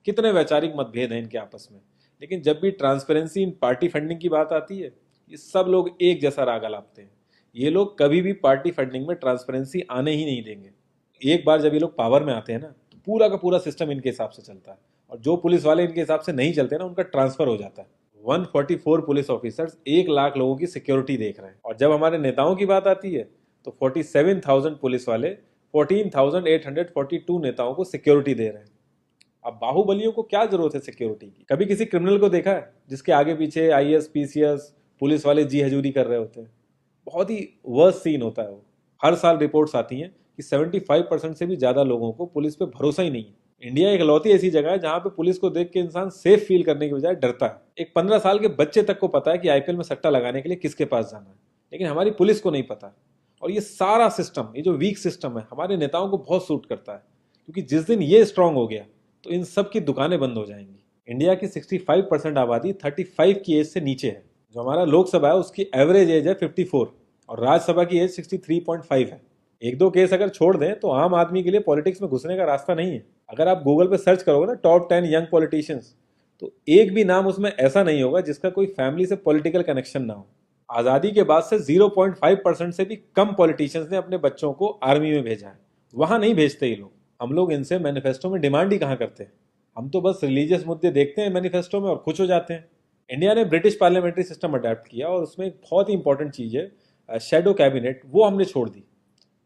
कितने वैचारिक मतभेद हैं इनके आपस में, लेकिन जब भी ट्रांसपेरेंसी इन पार्टी फंडिंग की बात आती है, ये सब लोग एक जैसा राग अलापते हैं। ये लोग कभी भी पार्टी फंडिंग में ट्रांसपेरेंसी आने ही नहीं देंगे। एक बार जब ये लोग पावर में आते हैं ना, तो पूरा का पूरा सिस्टम इनके हिसाब से चलता है, और जो पुलिस वाले इनके हिसाब से नहीं चलते ना, उनका ट्रांसफर हो जाता है। 144 पुलिस ऑफिसर्स 1 लाख लोगों की सिक्योरिटी देख रहे हैं, और जब हमारे नेताओं की बात आती है तो 47,000 पुलिस वाले 14,842 नेताओं को सिक्योरिटी दे रहे हैं। अब बाहुबलियों को क्या जरूरत है सिक्योरिटी की? कभी किसी क्रिमिनल को देखा है जिसके आगे पीछे आईएएस पीसीएस पुलिस वाले जी हजूरी कर रहे होते हैं? बहुत ही वर्स्ट सीन होता है वो। हर साल रिपोर्ट्स आती हैं कि 75% से भी ज्यादा लोगों को पुलिस पे भरोसा ही नहीं है। इंडिया एक लौती ऐसी जगह है जहां पे पुलिस को देख के इंसान सेफ फील करने की बजाय डरता है। एक 15 साल के बच्चे तक को पता है कि आईपीएल में सट्टा लगाने के लिए किसके पास जाना है, लेकिन हमारी पुलिस को नहीं पता। और ये सारा सिस्टम, ये जो वीक सिस्टम है, हमारे नेताओं को बहुत सूट करता है, क्योंकि जिस दिन ये स्ट्रांग हो गया तो इन सब की दुकानें बंद हो जाएंगी। इंडिया की 65% आबादी 35 की एज से नीचे है। जो हमारा लोकसभा है उसकी एवरेज एज है 54, और राज्यसभा की एज 63.5 है। एक दो केस अगर छोड़ दें तो आम आदमी के लिए पॉलिटिक्स में घुसने का रास्ता नहीं है। अगर आप गूगल पे सर्च करोगे ना टॉप 10 यंग पॉलिटिशियंस, तो एक भी नाम उसमें ऐसा नहीं होगा जिसका कोई फैमिली से पॉलिटिकल कनेक्शन ना हो। आजादी के बाद से 0.5% से भी कम पॉलिटिशियंस ने अपने बच्चों को आर्मी में भेजा है। वहां नहीं भेजते ये लोग। हम लोग इनसे मैनिफेस्टो में डिमांड ही कहां करते हैं? हम तो बस रिलीजियस मुद्दे देखते हैं मैनिफेस्टो में और खुश हो जाते हैं। इंडिया ने ब्रिटिश पार्लियामेंट्री सिस्टम अडेप्ट किया, और उसमें एक बहुत ही इंपॉर्टेंट चीज है शेडो कैबिनेट, वो हमने छोड़ दी।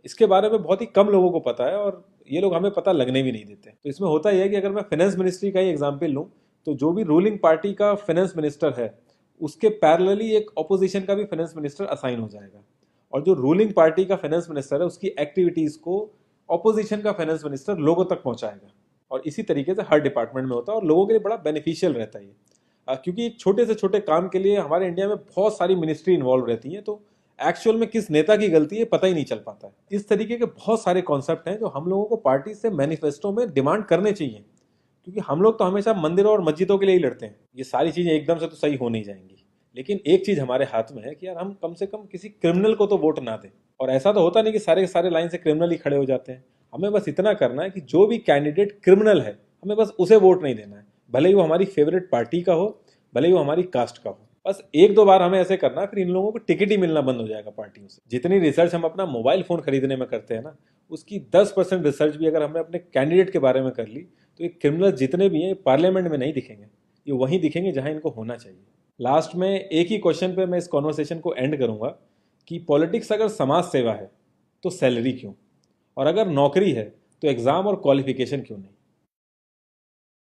इसके बारे में बहुत ही कम लोगों को पता है, और ये लोग हमें पता लगने भी नहीं देते। तो इसमें होता यह है कि अगर मैं फाइनेंस मिनिस्ट्री का ही एग्जाम्पल लूँ, तो जो भी रूलिंग पार्टी का फाइनेंस मिनिस्टर है उसके पैरेलली एक ऑपोजिशन का भी फाइनेंस मिनिस्टर असाइन हो जाएगा, और जो रूलिंग पार्टी का फाइनेंस मिनिस्टर है उसकी एक्टिविटीज को ऑपोजिशन का फाइनेंस मिनिस्टर लोगों तक पहुंचाएगा। और इसी तरीके से हर डिपार्टमेंट में होता है, और लोगों के लिए बड़ा बेनिफिशियल रहता है ये। क्योंकि एक छोटे से छोटे काम के लिए हमारे इंडिया में बहुत सारी मिनिस्ट्री इन्वॉल्व रहती हैं, तो एक्चुअल में किस नेता की गलती है पता ही नहीं चल पाता है। इस तरीके के बहुत सारे कॉन्सेप्ट हैं जो हम लोगों को पार्टी से मैनिफेस्टो में डिमांड करने चाहिए, क्योंकि हम लोग तो हमेशा मंदिरों और मस्जिदों के लिए ही लड़ते हैं। ये सारी चीजें एकदम से तो सही हो नहीं जाएंगी, लेकिन एक चीज हमारे हाथ में है कि यार हम कम से कम किसी क्रिमिनल को तो वोट ना दें। और ऐसा तो होता नहीं कि सारे के सारे लाइन से क्रिमिनल ही खड़े हो जाते हैं। हमें बस इतना करना है कि जो भी कैंडिडेट क्रिमिनल है हमें बस उसे वोट नहीं देना है, भले ही वो हमारी फेवरेट पार्टी का हो, भले ही वो हमारी कास्ट का हो। बस एक दो बार हमें ऐसे करना है, फिर इन लोगों को टिकट ही मिलना बंद हो जाएगा पार्टियों से। जितनी रिसर्च हम अपना मोबाइल फोन खरीदने में करते हैं ना, उसकी 10% रिसर्च भी अगर हमने अपने कैंडिडेट के बारे में कर ली, तो ये क्रिमिनल जितने भी हैं पार्लियामेंट में नहीं दिखेंगे, ये वहीं दिखेंगे जहां इनको होना चाहिए। लास्ट में एक ही क्वेश्चन पे मैं इस कॉन्वर्सेशन को एंड करूंगा कि पॉलिटिक्स अगर समाज सेवा है तो सैलरी क्यों, और अगर नौकरी है तो एग्जाम और क्वालिफिकेशन क्यों नहीं?